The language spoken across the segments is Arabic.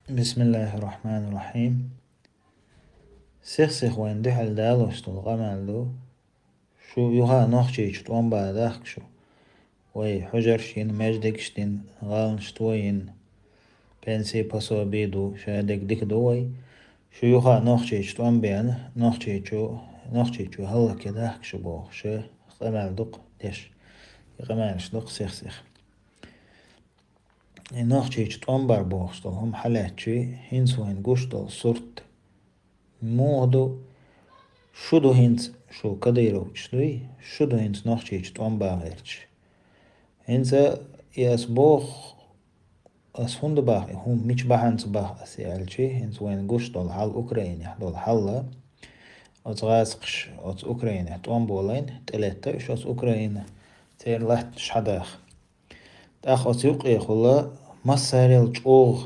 بسم الله الرحمن الرحيم. سيخ وين دحل دالوش تو غمالو شو يوها نوخشيش توان بعدك شو وي حجرشين مجدكشتين غالنشتوين بنسي باسو بيدو شادك ديك دوي شو يوها نوخشيش توان بيان نوخشيشو هلا كده شو بوخ شو غمال دق ديش غمالش دق سيخ نوخشيش توان بار بوخشتو هم حالاتشي هنس وين قشتو صرت مودو شدو هنس شو كديروش دوي شدو هنس نوخشيش توان باغيرش هنس ياس بوخ اس هند باغ هم مش باهنس باغ اس يالشي هنس وين قوش دول حال اوكرانيا دول حالا از غاسقش از اوكرانيا توان بولين تلاتة اش از اوكرانيا تير لحت شحداخ تاخ از يوقي خلا مساريل چوغ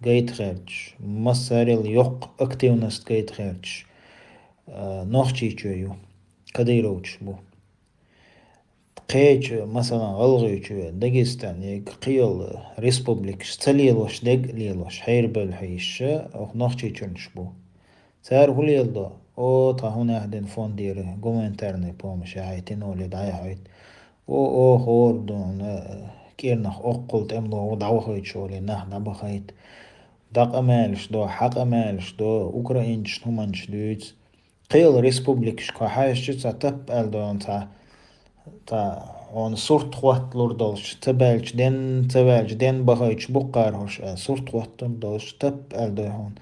جيت خيرش مساريل يوق اكتيونست جيت خيرش نوخشيشو كديروش بو قيج مثلا غلغيش داغستان يك قيل ريسبوبليك ستليلوش دق ليلوش حير بالحيش او نوخشي تشنش بو سار هو يلدا او تا هنا هدن فون دير قومنترني بومش عايتين ولي داي عايت او خور دون كيرنخ اقلت املو ودعوه شولي نه دبخيت داق امالش دو حق امالش دو اوكراينش نومانش دويت قيل ريسبوبليك شكو حايش جتسا تب الدون تا on surt хуатлур долш тебелч ден бахайч буккар хош сурт хуаттун долш теп элде хон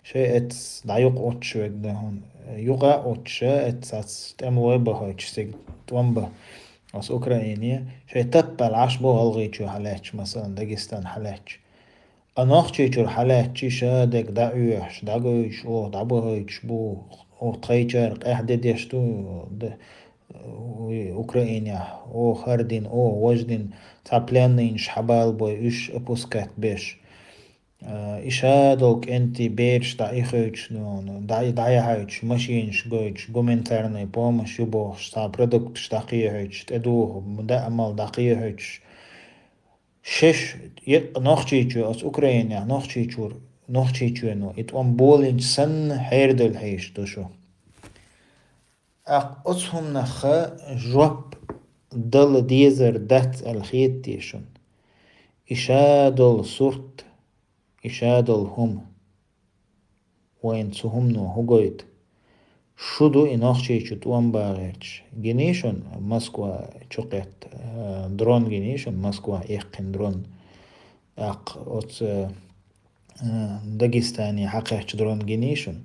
ше эт даюк отч вегде хон юга отч эт сац тем лой бахайч сиг твамба as Oekraïne شه تب العش بو غلغيتشو حلاش مثلا داغستان حلاش اناخچيچور حلاش شادك دعوش دعوش او دعوش بو او تخيچر قحد ديشتو Украине о хардин о вождин цапленный шхабал бой үш опускать беш ишадок энти берш да ихыч ну да хайч машинш гойч гуманитарная помощь юбо шта продукт штахиевич теду да амал дахиевич шеш нохчичу aus Ukraine нохчичу ну ит он болин сан хайрдел хайш дошо أقصهم نخا جوب ضل ديزر دات الخيط تيشن إشادل صورت إشادل هم وين سهم نو هجويت شدو إناخشي شتوان باغيرش جنيشن مسكوا شقت درون جنيشن مسكوا إيقن درون أوت داغستاني حقيقة درون جنيشن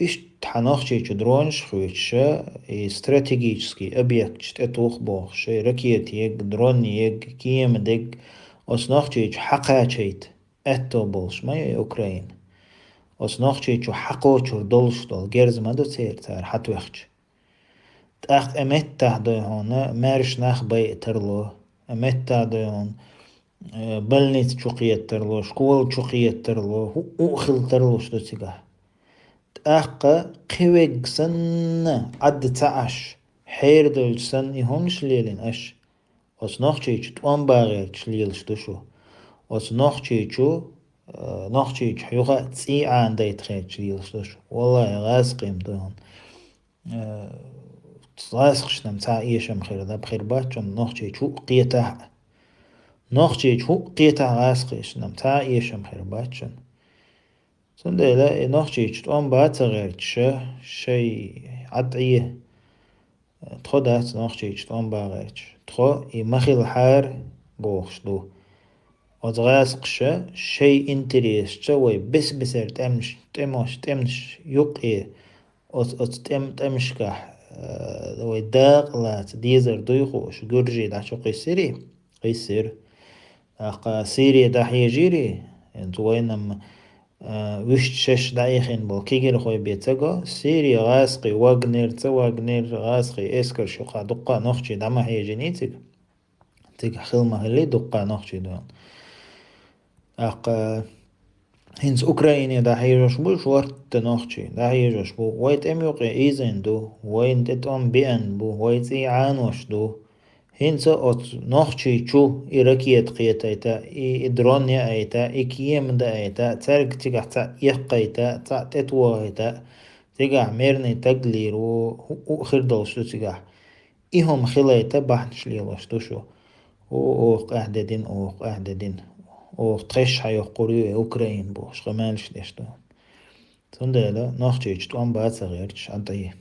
إيش تحناخشي درونش خويتشا استراتيجيسكي объект اتوخ بوخ ركيت يك درون يك كيم دك оснахчич حقاچيت اتو بولش ما اوكراين оснахчич حقوچور دولشتول گرزمادو تير حتوخچ تاخ امتا دو هون مارش ناخ باي ترلو امتا دو هون بلنيت چوقيت ترلو شكول چوقيت ترلو او خل ترلو شتو تيغا أقا قويق سن عد تعش حير دول سن يهونش ليلين أش أس نخشيش توان باغيرش ليلش دوشو أس نخشيش حيوغا تسي عان دايت خيرش ليلش دوشو والله غاز قيم دون غاز نم تا إيشم خير دا بخير باتشن نخشيش هو قيته نخشيش هو قيته غاز نم تا إيشم خير باتشن سندلا نخشيش توان باتغيرش شي عدعيه تخدات نخشيش توان باغيرش تخو يمخيل حار بوخش دو وتغاسقش شي انتريس شوي بس بسر تمش يقي تمشكح وي داقلات ديزر دويخوش جورجي دا شو قيسيري قيسير سيري دا حيجيري انتو وينم وش شش دايخين بو كيجر خوي بيتسقو سيري غاسقي واغنر غاسقي اسكر شوقا دقا نخشي دما هي جنيتك تيك خلمة اللي دقا نخشي دون هنس اوكرايني دا هيجوش بو شورت نخشي دا هيجوش بو وايت ام يوقي ايزن دو وايت اتون بيان بو وايت اي عانوش دو هنسا أت نخشي شو إراكية قيتايتا إدرانيا أيتا إكيم دا أيتا تارك تيجا تا يقيتا تا تتواهيتا تيجا ميرني تقليرو وخير دلشتو تيجا إهم خلايتا بحنش ليلاشتو شو أوق أهددين أوق أهددين أوق تخش حيو قريو أوكراين بوش غمالش ديشتو تندلا نخشي شتو أم بعد صغيرش أنتي